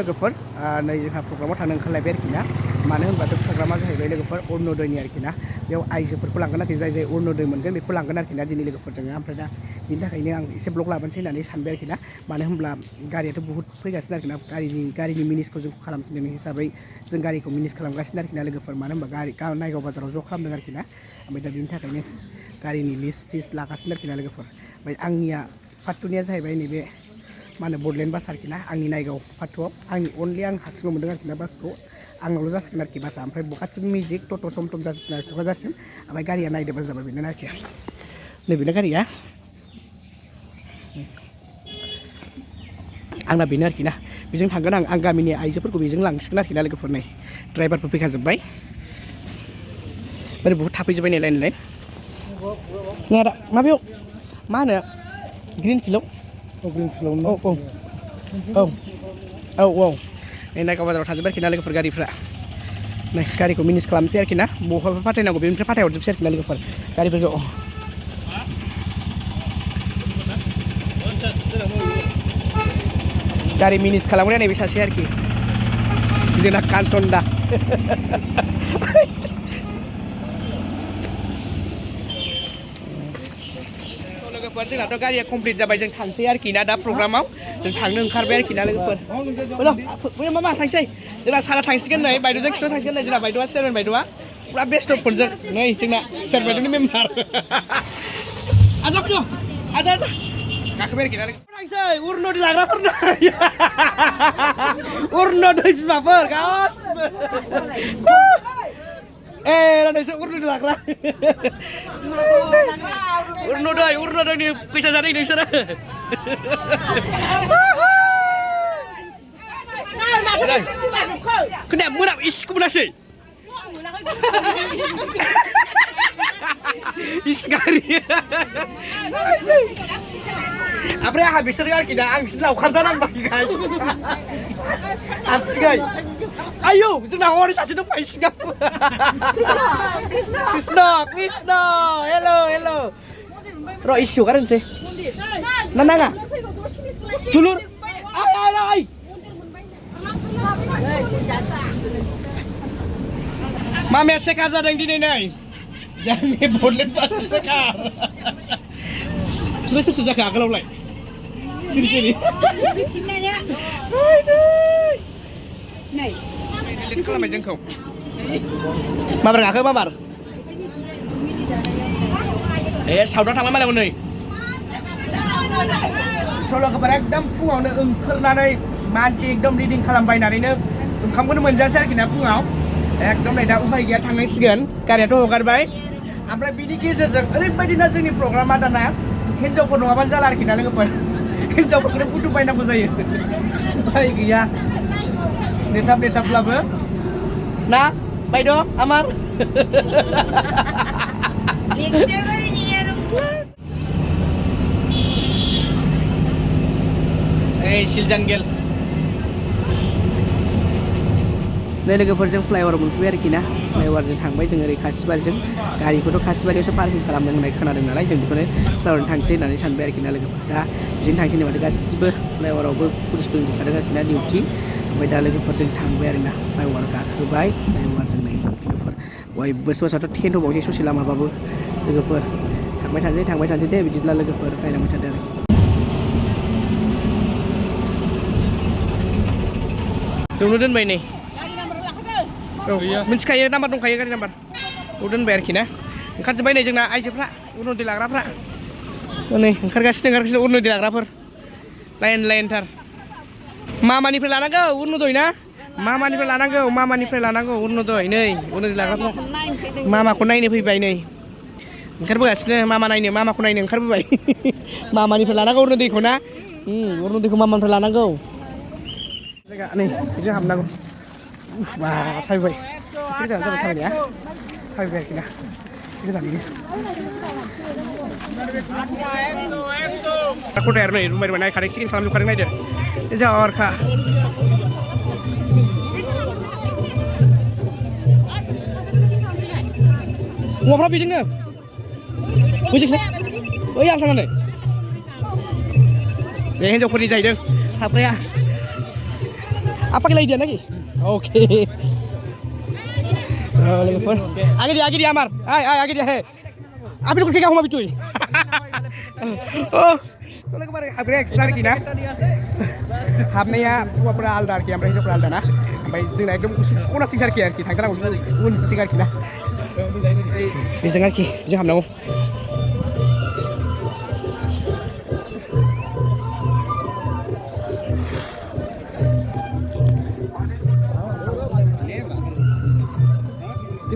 लोगोफोर नै जोंहा प्रग्रामाव थांनो ओंखारलायबाय आरोखि ना मानो होनबाथ' प्रग्रामा जाहैबाय लोगोफोर अरुण'दयनि आरोखि ना बेयाव आइजोफोरखौ लांगोन आरोखि जाय अरुण'दय मोनगोन बेखौ लांगोन आरोखि ना दिनै लोगोफोरजों ओमफ्राय दा बिनि थाखायनो आं एसे ब्लग लाबोनोसै होननानै सानबाय आरोखि ना मानो होनब्ला गारियाथ' बहुत फैगासिनो आरोखि ना गारिनि मिनिसखौ जों खालामसिनदों हिसाबै जों गारिखौ मिनिस खालामगासिनो आरोखि ना लोगोफोर मानो होनबा नायगाव बाजाराव ज' खालामदों आरोखि ना ओमफ्राय दा बिनि थाखायनो गारिनि लिस्ट लागासिनो आरोखि ना लोगोफोर ओमफ्राय आंनिया पार्ट 2निया जाहैबाय नैबे मा होनो बडलेण्ड बास आरोखि ना आंनि नायगाव पार्ट 2आव अनलि आं हारसिंल' मोनदों आरोखि ना बासखौ आंनावल' जासिगोन आरोखि बासआ ओमफ्राय गासिबो मेजिक टट' टमटम जाजोबसिगोन आरो क'क्राझारसिम ओमफ्राय गारिया नायदोंबा जाबाय बेनो आरोखि नैबेनो गारिया आंना बेनो आरोखि ना बेजों थांगोन आं गामिनि आइजोफोरखौ बेजों लांसिगोन आरोखि ना लोगोफोर नै ड्राइभारफोर फैखाजोब्बाय ओरै बहुद थाफैजोब्बाय नै लाइन नै आदा माबायाव मा होनो ग्रिन फिल्डआव औ नै नायगाव बाजाराव थाजोब्बाय आरोखि ना लोगोफोर गारिफ्रा नै गारिखौ मिनिस खालामसै आरोखि ना बहाबा फाथायनांगौ बेनिफ्राय फाथायहरजोबसै आरोखि ना लोगोफोर गारिफोरखौ गारि मिनिस खालामग्राया नैबे सासे आरोखि जोंना कानसन्दा लोगोफोर जोंनाथ' गारिया कमप्लिट जाबाय जों थांसै आरोखि ना दा प्रग्रामाव जों थांनो ओंखारबाय आरोखि ना लोगोफोर मा थांसै जोंना सारा थांसिगोन नै बायद'जों खिथ' थांसिगोन नै जोंना बायद'आ चेयारमेन बायद'आ पुरा बेस्ट फनजों नै जोंना चेयार बायद'नि मेम्बार आजा गाखोबाय आरोखि ना थांसै अरुण'दय लाग्राफोरनो अरुण'दय बिमाफोर गासिबो नोंसोर अरुण'दय लाग्रा अरुण'दयनि फैसा जादों नोंसोरो खोनाया मोनाब इसिखौ मोनासै इस गारि ओमफ्राय आंहा बिसोर आरोखि ना आं बिसोर लावखार जानांबाय गाइस हारसिङै आयौ जोंना हरै सासे दंफायो सिगां कृष्ण हेल' र' इसे हगारनोसै ना नाङा दुलुर आइ मामाया सेकार जादों दिनै नै जोंनि बडलेण्ड बासआ सेकार सोर सोर जाखो आगोलावलाय सिरि खालामबाय जोंखौ माबार गाखो माबार साउथआव थांबाय मालाय नै सल'खौबार एकदम फुङावनो ओंखारनानै मानसि एकदम रिडिं खालामबायनानैनो ओंखामखौनो मोनजासै आरोखि ना फुङाव एकदम नै दा उफाय गैया थांनांसिगोन गारियाथ' हगारबाय ओमफ्राय बिनि गेजेरजों ओरैबायदिना जोंनि प्रग्रामा दाना हिन्जावफोर नङाबानो जाला आरोखि ना लोगोफोर हिन्जावफोरखौनो बुथु बायनांगौ जायो उफाय गैया नेथाब्लाबो ना बायद' आमार सिलजांगेल नै लोगोफोरजों फ्लाइअभार मोनफैबाय आरोखि ना फ्लाइअभारजों थांबाय जों ओरै खासिबारिजों गारिखौथ' खासिबारियावसो पार्किं खालामदों होननाय खोनादों नालाय जों बेखौनो फ्लाइअभारजों थांसै होननानै सानबाय आरोखि ना लोगोफोर दा बिदिनो थांसै होनबाथाय गासिबो फ्लाइअभारावबो पुलिसफोर ओंखारदों आरोखि ना डिउटि ओमफ्राय दा लोगोफोरजों थांबाय आरो ना फ्लाइअभार गाखोबाय फ्लाइअभारजों नै लोगोफोर बयबो सोरबाथ' टेन्ट होबावसै ससे लामाबाबो लोगोफोर थांबाय थानोसै दे बिदिब्ला लोगोफोर नायलांबाय थादो आरो बेयावनो दोनबाय नै मिथिखायो नाम्बार दंखायो गारि नाम्बार बेयाव दोनबाय आरोखि ना ओंखारजोब्बाय नै जोंना आइजोफ्रा अरुण'दय लाग्राफ्रा नै ओंखारगासिनो अरुण'दय लाग्राफोर लाइनथार मामानिफ्राय लानांगौ अरुण'दय ना मामानिफ्राय लानांगौ अरुण'दय नै अरुण'दय लाग्राफ्रा मामाखौ नायनो फैबाय नै ओंखारबोगासिनो मामाखौ नायनो ओंखारबोबाय मामानिफ्राय लानांगौ अरुण'दयखौ ना अरुण'दयखौ मामानिफ्राय लानांगौ जायगा नै बिजों हाबनांगौ बा थाबायबाय एसे गोजान जाबाय थाबायनाया थाबायबाय आरोखि ना एसे गोजानैनो खथाया नै रुम बायदोंमोन नायखादों सिकिन खालामजोबखादों नायदो जारखा हौवाफ्रा बेजोंनो बैजोंसो बै आं थांनानै बे हिन्जावफोरनि जाहैदों हाबग्राया Apa lagi dia lagi? Oke. Logoफोर आगे दिया आमार आगे दिया है আপনি কোন থেকে হমাবি তুই ও लोगोफोर हाबग्रा एक्सट्रा आरोखि ना हाबनाया हौवाफोरा आलदा आरोखि ओमफ्राय हिन्जावफोरा आलदा ना ओमफ्राय जोंना एकदम खनाथिं आरोखि थांग्रा उनथिं आरोखि ना बेजों आरोखि जों हाबनांगौ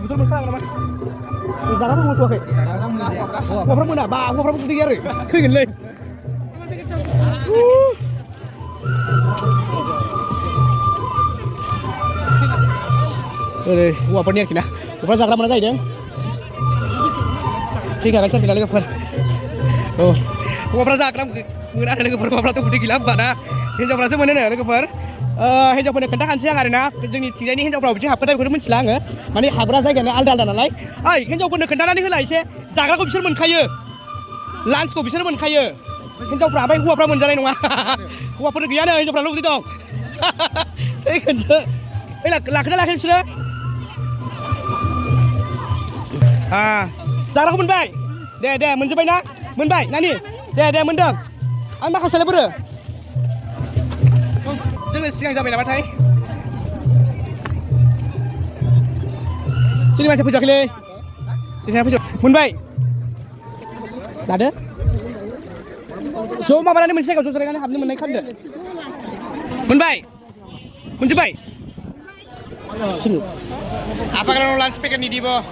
betul betul nama. Jangan kamu musuh kayak. Gua pernah muda, gua pernah putih gere. Kengin leh. Gua pernah kena. Gua pernah jaga mana saja deh. ঠিক আছে kita lagi per. Oh, gua pernah jaga mana lagi per. Gua pernah tuh putih gila, mana? Hinjau pernah sih mana nih lagi per. हिन्जावफोरनो खोन्थाखानोसै आं आरोना जोंनि थिंजायनि हिन्जावफ्राव बिदि हाबखाथाय बेखौथ' मिथिला आङो माने हाबग्रा जायगायानो आलदा आलदा नालाय ओइ हिन्जावफोरनो खोन्थानानै होला एसे जाग्राखौ बिसोर मोनखायो लान्चखौ बिसोर मोनखायो हिन्जावफ्रा ओमफ्राय हौवाफ्रा मोनजानाय नङा हौवाफोर गैयानो हिन्जावफ्राल' उदै दं थैगोनसो ओइ लाखोना लाखै बिसोरो जाग्राखौ मोनबाय दे मोनजोब्बाय ना मोनबाय नानि दे मोनदों आं माखासेलाय बोरो जोंनो सिगां जाबाय नामाथाय जोंनि मानसिया फैजाखैलै जोंना फैजा मोनबाय लादो ज' माबानानै मोनसे जायगायाव ज' जिरायनानै हाबनो मोननाय खालामदो मोनबाय मोनजोब्बाय sini apakah lo lunch packet nih di bawah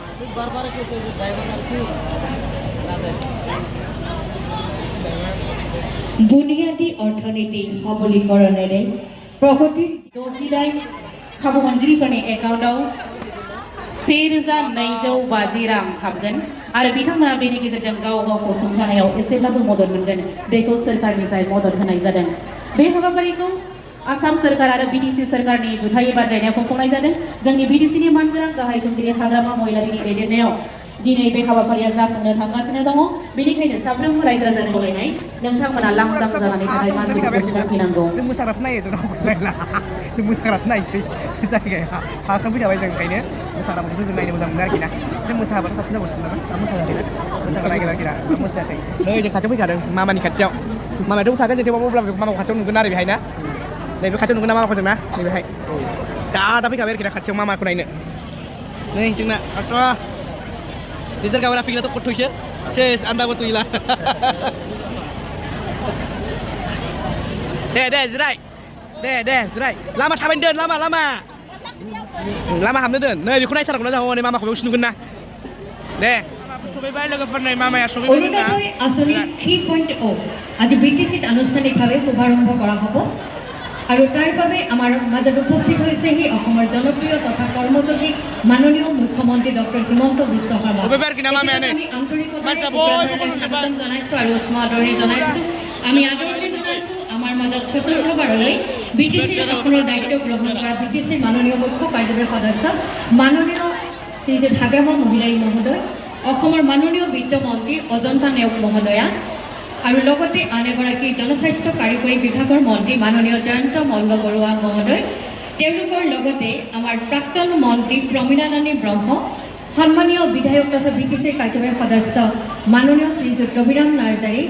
বুনিয়াদী অৰ্থনীতি সবলীকৰণেৰে প্ৰগতিৰ দৰ্শিদাই खाबु मोनगिरिफोरनि एकाउन्टआव 1250 रां हाबगोन आरो बिथांमोना बेनि गेजेरजों गाव गावखौ सुंथानायाव एसेब्लाबो मदद मोनगोन बेखौ सोरखारनिफ्राय मदद होनाय जादों बे हाबाफारिखौ आसाम सोरखार आरो बिटिसि सोरखारनि जुथायै बादायनायाव खुंफुंनाय जादों जोंनि बिटिसिनि मानगोनां गाहाय खुंगिरि हाग्रामा महिलारिनि दैदेननायाव दिनै बे हाबाफारिया जाफुंनो थांगासिनो दङ बेनिखायनो साफ्रोमबो रायजो राजानि गलायनाय नोंथांमोना लांदां जानानै थानाय मानसिफोरखौ सुफुंफिनांगौ जों मोसाग्रासो नायो जोंनाव गलायला जों मोसाग्रासो नायनोसै जायगाया फार्स्टआव फैखाबाय जों ओंखायनो मोसाग्राफोरखौसो जों नायनो मोजां मोनो आरोखि ना जों मोसाबाथ' साबसिन जाबावसिगोन नामा मोसायाखैना मोसाग्रा नायगोन आरोखि ना मोसायाखै नै जों खाथियाव फैखादों मामानि खाथियाव मामायाथ' थागोन जों थेवबाबो अब्लाबो मामा खाथियाव नुगोन आरो बेहाय ना नैबे खाथियाव नुगोन ना मामाखौ जों ना नैबेहाय दा फैखाबाय आरोखि ना खाथियाव मामाखौ नायनो नै जोंना Dijar kawan api kita tuh kutuisnya, ses anda betul ilah. Deh, zerai. Lama tamen den, lama hamne den. Nih, bikin aja terang aja, mama kau usnugin na. Deh, coba bayar lagi pernah mama ya, coba bayar na. Asli 3.0 আজি BTC আনুষ্ঠানিকভাৱে শুভাৰম্ভ কৰা হ'ব আৰু তাৰ বাবে আমাৰ মাজত উপস্থিত হৈছে হি অসমৰ জনপ্ৰিয় তথা কৰ্মযোগী মাননীয় মুখ্যমন্ত্ৰী ডক্টৰ হিমন্ত বিশ্ব শৰ্মা আমি আন্তৰিকতাৰে স্বাগতম জনাইছো আৰু উষ্মাদৰি জনাইছো আমি আদৰণি জনাইছো আমাৰ মাজত চতুৰ্থবাৰলৈ বিটিচিৰ সকলৰ দায়িত্ব গ্ৰহণ কৰা বিটিচিৰ মাননীয় মুখ্য কাৰ্যবাহী সদস্য মাননীয় শ্ৰীযুত হাগ্ৰামা মহিলাৰী মহোদয় অসমৰ মাননীয় বিত্তমন্ত্ৰী অজন্তা নেওগ মহোদয়া আৰু লগতে আন এগৰাকী জনস্বাস্থ্য কাৰিকৰী বিভাগৰ মন্ত্ৰী মাননীয় জয়ন্ত মল্ল বৰুৱা মহোদয় তেওঁলোকৰ লগতে আমাৰ প্ৰাক্তন মন্ত্ৰী প্ৰমীলাৰাণী ব্ৰহ্ম সন্মানীয় বিধায়ক তথা বিটিচিৰ কাৰ্যবাহী সদস্য মাননীয় শ্ৰীযুত ৰবিৰাম নাৰ্জাৰী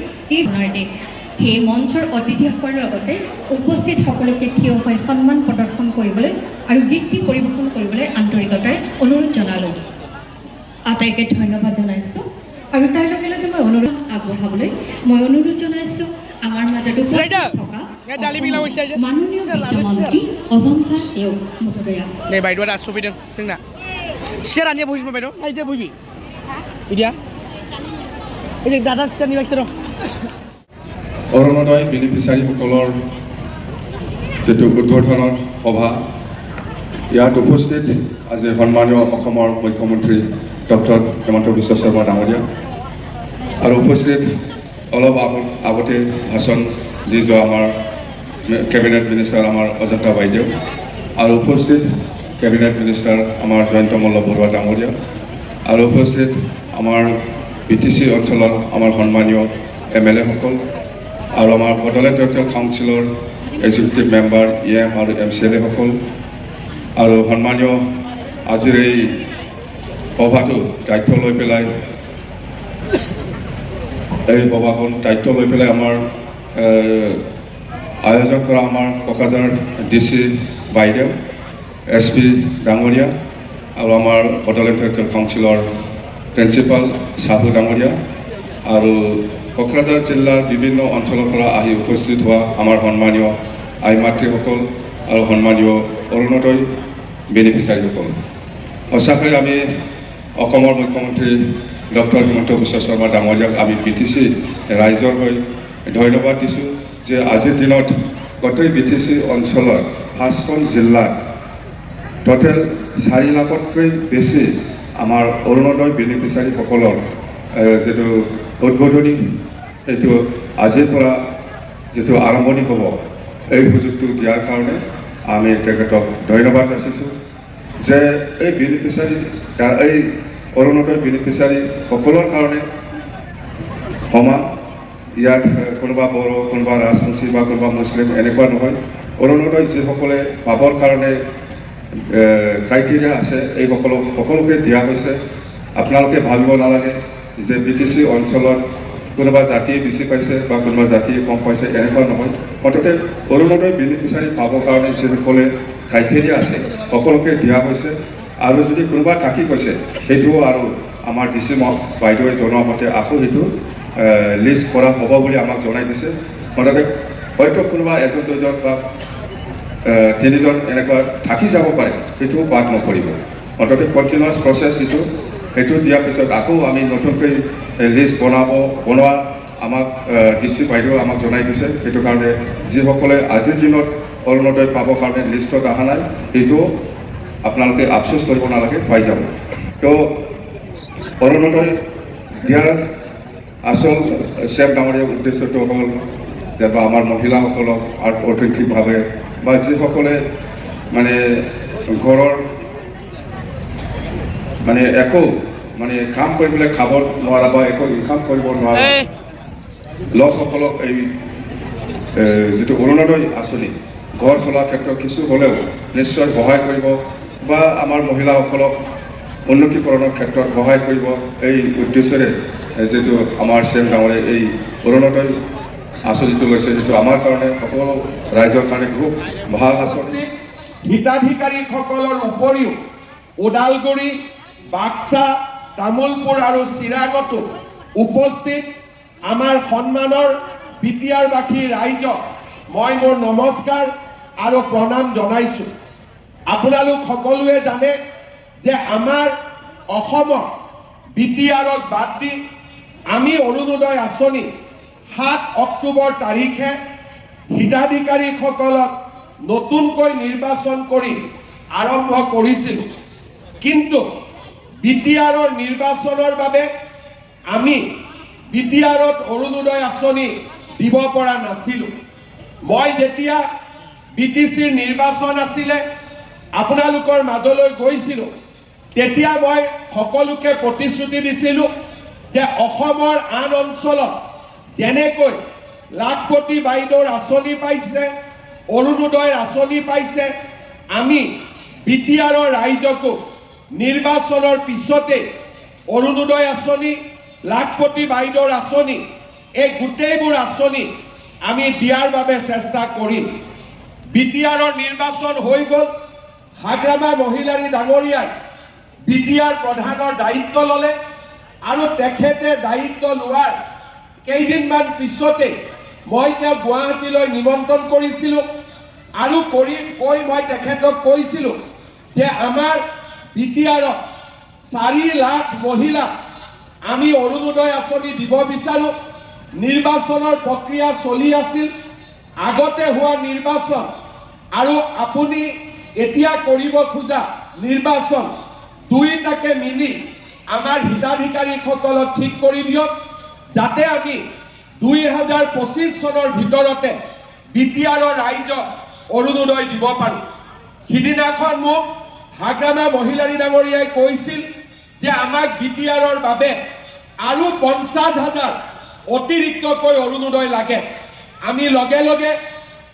সেই মঞ্চৰ অতিথিসকলৰ লগতে উপস্থিত সকলোকে থিয় হৈ সন্মান প্ৰদৰ্শন কৰিবলৈ আৰু গীতি পৰিৱেশন কৰিবলৈ আন্তৰিকতাৰে অনুৰোধ জনালোঁ আটাইকে ধন্যবাদ জনাইছোঁ আৰু তাৰ লগে লগে মই অনুৰোধ আগবঢ়াবলৈ মই অনুৰোধ জনাইছোঁ আমাৰ মাজত উপস্থিত থকা মাননীয় বিত্তমন্ত্ৰী অজন্তা নেওগ মহোদয়া नै बायद'आ दासो सफैदों जोंना सियारानिया बहिबो बायद' नायदो बहिबि इदिया ओइ दादा सियारनि बायसो दं অৰুণোদয় বেনিফিচিয়াৰীসকলৰ যিটো উদ্বোধনৰ সভা ইয়াত উপস্থিত আজি সন্মানীয় অসমৰ মুখ্যমন্ত্ৰী ডক্টৰ হিমন্ত বিশ্ব শৰ্মা ডাঙৰীয়া আৰু উপস্থিত অলপ আগতে ভাষণ দি যোৱা আমাৰ কেবিনেট মিনিষ্টাৰ আমাৰ অজন্তা বাইদেউ আৰু উপস্থিত কেবিনেট মিনিষ্টাৰ আমাৰ জয়ন্ত মল্ল বৰুৱা ডাঙৰীয়া আৰু উপস্থিত আমাৰ বিটিচি অঞ্চলৰ আমাৰ সন্মানীয় MLA সকল আৰু আমাৰ বড়োলেণ্ড টেৰিটৰিয়েল কাউন্সিলৰ এক্সিকিউটিভ মেম্বাৰ EM আৰু MCLA-সকল আৰু সন্মানীয় আজিৰ এই সভাটো দায়িত্ব লৈ পেলাই এই সভাখন দায়িত্ব লৈ পেলাই আমাৰ আয়োজন কৰা আমাৰ কোকৰাঝাৰ DC বাইদেউ SP ডাঙৰীয়া আৰু আমাৰ বড়োলেণ্ড কাউন্সিলৰ প্ৰিন্সিপাল সাহু ডাঙৰীয়া আৰু কোকৰাঝাৰ জিলাৰ বিভিন্ন অঞ্চলৰ পৰা আহি উপস্থিত হোৱা আমাৰ সন্মানীয় আই মাতৃসকল আৰু সন্মানীয় অৰুণোদয় বেনিফিচিয়াৰীসকল সঁচাকৈ আমি অসমৰ মুখ্যমন্ত্ৰী ডক্টৰ হিমন্ত বিশ্ব শৰ্মা ডাঙৰীয়াক আমি BTC ৰাইজৰ হৈ ধন্যবাদ দিছোঁ যে আজিৰ দিনত গোটেই BTC অঞ্চলৰ 5খন জিলাত টোটেল 4 লাখতকৈ বেছি আমাৰ অৰুণোদয় বেনিফিচিয়াৰীসকলৰ যিটো উদ্বোধনী সেইটো আজিৰ পৰা যিটো আৰম্ভণি হ'ব এই সুযোগটো দিয়াৰ কাৰণে আমি তেখেতক ধন্যবাদ যাচিছোঁ যে এই বেনিফিচিয়াৰী এই অৰুণোদয় বেনিফিচিয়াৰী সকলৰ কাৰণে সমান ইয়াত কোনোবা বড়ো কোনোবা ৰাজবংশী বা কোনোবা মুছলিম এনেকুৱা নহয় অৰুণোদয় যিসকলে পাবৰ কাৰণে ক্ৰাইটেৰিয়া আছে এই সকলোকে দিয়া হৈছে আপোনালোকে ভাবিব নালাগে যে BTC অঞ্চলত কোনোবা জাতি বেছি পাইছে বা কোনোবা জাতি কম পাইছে এনেকুৱা নহয় মুঠতে অৰুণোদয় বেনিফিচিয়াৰী পাবৰ কাৰণে যিসকলে ক্ৰাইটেৰিয়া আছে সকলোকে দিয়া হৈছে আৰু যদি কোনোবা থাকি কৈছে সেইটো আৰু আমাৰ DC বাইদেৱে জনোৱা মতে আকৌ সেইটো লিষ্ট কৰা হ'ব বুলি আমাক জনাই দিছে মুঠতে হয়তো কোনোবা এজন দুজন বা 3জন এনেকুৱা থাকি যাব পাৰে সেইটো বাদ নকৰিব মুঠতে কণ্টিনিউৱাছ প্ৰচেছ সেইটো দিয়াৰ পিছত আকৌ আমি নতুনকৈ লিষ্ট বনোৱা আমাক DC বাইদেৱে আমাক জনাই দিছে সেইটো কাৰণে যিসকলে আজিৰ দিনত অৰুণোদয় পাবৰ কাৰণে লিষ্টত অহা নাই সেইটো আপোনালোকে আফচোচ কৰিব নালাগে পাই যাব তো অৰুণোদয় দিয়াৰ আচল চেফ ডাঙৰীয়া উদ্দেশ্যটো হ'ল যে আমাৰ মহিলাসকলক অৰ্থনৈতিকভাৱে বা যিসকলে মানে ঘৰৰ মানে একো মানে কাম কৰি পেলাই খাব নোৱাৰা বা একো ইনকাম কৰিব নোৱাৰা লোকসকলক এই যিটো অৰুণোদয় আঁচনি ঘৰ চলাৰ ক্ষেত্ৰত কিছু হ'লেও নিশ্চয় সহায় কৰিব বা আমাৰ মহিলাসকলক উন্নতিকৰণৰ ক্ষেত্ৰত সহায় কৰিব এই উদ্দেশ্যৰে যিটো আমাৰ চেম ডাঙৰীয়া এই অৰুণোদয় আঁচনিটো লৈছে যিটো আমাৰ কাৰণে সকলো ৰাইজৰ কাৰণে খুব ভাল আঁচনি হিতাধিকাৰীসকলৰ উপৰিও ওদালগুৰি বাক্সা তামুলপুৰ আৰু চিৰাঙতো উপস্থিত আমাৰ সন্মানৰ বিটিয়াৰবাসী ৰাইজক মই মোৰ নমস্কাৰ আৰু প্ৰণাম জনাইছোঁ আপোনালোক সকলোৱে জানে যে আমাৰ অসমত বিটিআৰক বাদ দি আমি অৰুণোদয় আঁচনি 7 অক্টোবৰ তাৰিখে হিতাধিকাৰীসকলক নতুনকৈ নিৰ্বাচন কৰি আৰম্ভ কৰিছিলোঁ কিন্তু বিটিআৰৰ নিৰ্বাচনৰ বাবে আমি বিটিআৰত অৰুণোদয় আঁচনি দিব পৰা নাছিলোঁ মই যেতিয়া BTCৰ নিৰ্বাচন আছিলে আপোনালোকৰ মাজলৈ গৈছিলোঁ তেতিয়া মই সকলোকে প্ৰতিশ্ৰুতি দিছিলোঁ যে অসমৰ আন অঞ্চলত যেনেকৈ লাখপতি বাইদেউৰ আঁচনি পাইছে অৰুণোদয়ৰ আঁচনি পাইছে আমি বিটিআৰৰ ৰাইজকো নিৰ্বাচনৰ পিছতে অৰুণোদয় আঁচনি লাখপতি বাইদেউৰ আঁচনি এই গোটেইবোৰ আঁচনি আমি দিয়াৰ বাবে চেষ্টা কৰিম বিটিআৰৰ নিৰ্বাচন হৈ গ'ল হাগ্ৰামা মহিলাৰী ডাঙৰীয়াই বিটিআৰ প্ৰধানৰ দায়িত্ব ল'লে আৰু তেখেতে দায়িত্ব লোৱাৰ কেইদিনমান পিছতে মই তেওঁক গুৱাহাটীলৈ নিমন্ত্ৰণ কৰিছিলোঁ আৰু কৈ মই তেখেতক কৈছিলোঁ যে আমাৰ বিটিআৰত 4 লাখ মহিলা আমি অৰুণোদয় আঁচনি দিব বিচাৰোঁ নিৰ্বাচনৰ প্ৰক্ৰিয়া চলি আছিল আগতে হোৱা নিৰ্বাচন আৰু আপুনি এতিয়া কৰিব খোজা নিৰ্বাচন দুইটাকে মিলি আমাৰ হিতাধিকাৰীসকলক ঠিক কৰি দিয়ক যাতে আমি 2025 চনৰ ভিতৰতে বিটিআৰৰ ৰাইজক অৰুণোদয় দিব পাৰোঁ সিদিনাখন মোক হাগ্ৰামা মহিলাৰী ডাঙৰীয়াই কৈছিল যে আমাক বিটিআৰৰ বাবে আৰু 50,000 অতিৰিক্তকৈ অৰুণোদয় লাগে আমি লগে লগে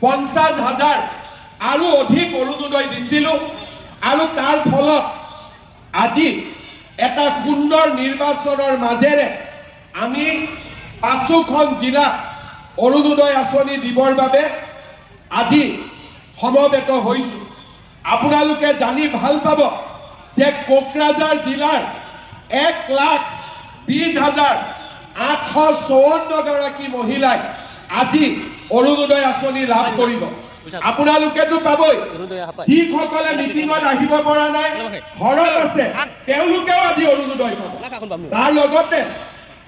50,000 আৰু অধিক অৰুণোদয় দিছিলোঁ আৰু তাৰ ফলত আজি এটা সুন্দৰ নিৰ্বাচনৰ মাজেৰে আমি 5খন জিলাত অৰুণোদয় আঁচনি দিবৰ বাবে আজি সমবেত হৈছোঁ। আপোনালোকে জানি ভাল পাব যে কোকৰাঝাৰ জিলাৰ 1,20,854 গৰাকী মহিলাই আজি অৰুণোদয় আঁচনি লাভ কৰিব। আপোনালোকেতো পাবই, যিসকলে মিটিঙত আহিব পৰা নাই, ঘৰত আছে, তেওঁলোকেও আজি অৰুণোদয় পাব। তাৰ লগতে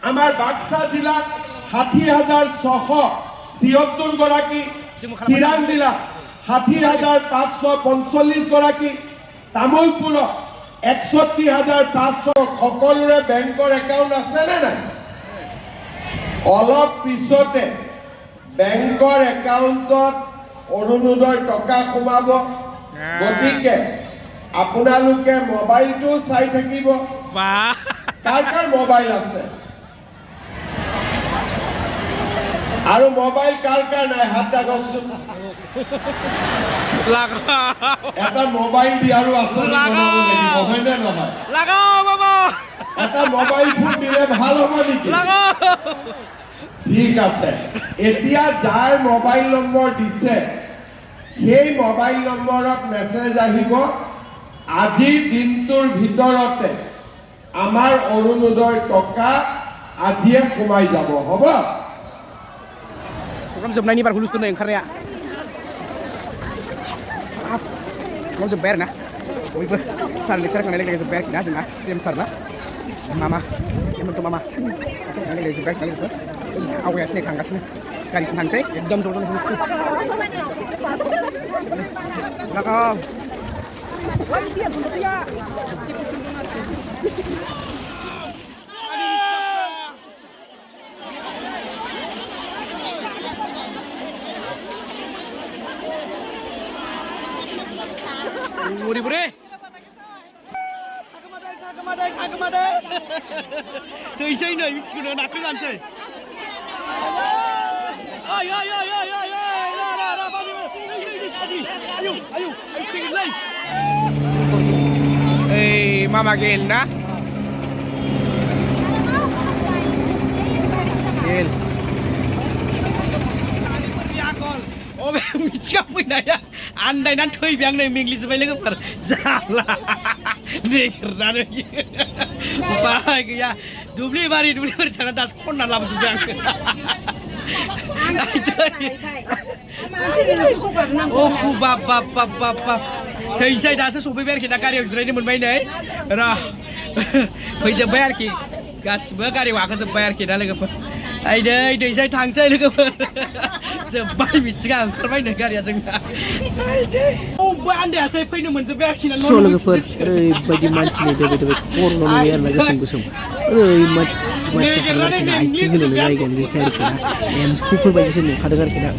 আমাৰ বাক্সা জিলাত 60,676 গৰাকী, চিৰাং জিলাত 60,545 গৰাকী, তামোলপুৰত 61,500। সকলোৰে বেংকৰ একাউণ্ট আছে নে নাই? অলপ পিছতে বেংকৰ একাউণ্টত অৰুণোদয় টকা সোমাব। গতিকে আপোনালোকে মোবাইলটো চাই থাকিব। কাৰ কাৰ মোবাইল আছে আৰু মোবাইল কাৰ কাৰ নাই হাত দাগকচোন। এটা মোবাইল দি আৰু আঁচনি বনাব লাগিব, হয়নে নহয়? এটা মোবাইল ফোন দিলে ভাল হ'ব নেকি? ঠিক আছে, এতিয়া যাৰ মোবাইল নম্বৰ দিছে সেই মোবাইল নম্বৰত মেছেজ আহিব, আজিৰ দিনটোৰ ভিতৰতে আমাৰ অৰুণোদয় টকা আজিয়ে সোমাই যাব। হ'ব? program जोबनायनि बार हुलुस्थुनाय ओंखारनाया program जोब्बाय आरोना बयबो सार लेक्सार होखांनाय लोगो लोगो जोब्बाय आरोखि ना जोंना CM सार ना मामा हेमन्त मामा होखांनाय लोगो जोब्बाय आवगायगासिनो थांगासिनो गारिसिम थांसै एकदम ज' ज' हुलुस्थुल लागाव Muri bure. Takamade. Tuisai na michikuno nakku gansai. Ay. Ra bani. Ayo. Tingin lai. Mama Gel na. Gel. Oh, michika punya ya. Andai nan thoi biang nei mingli sebai logofor जाला नेगेरना नै उपाय गैया दुब्लि बारि थांना दास खनना लाबोजोबबाय आं ओफु बाप थैसै दासो सफैबाय आरोखि दा गारियाव जिरायनो मोनबाय नै र फैजोबबाय आरोखि गासिबो गारियाव गाखोजोबबाय आरोखि दा लोगोफोर दैसै थांसै लोगोफोर जोब्बाय मिथिगा ओंखारबाय नै गारिया जोंना आन्दायासै फैनो मोनजोब्बाय आरोखि ना लोगोफोर ओरैबायदि मानसिनि दोबै खर' नुयो आरोना गोसोम ओरैबायदि मानसि आथिं होनो जायगायानो गैखाया आरोखि ना एम्फौफोर बायदिसो नुखादों आरोखि ना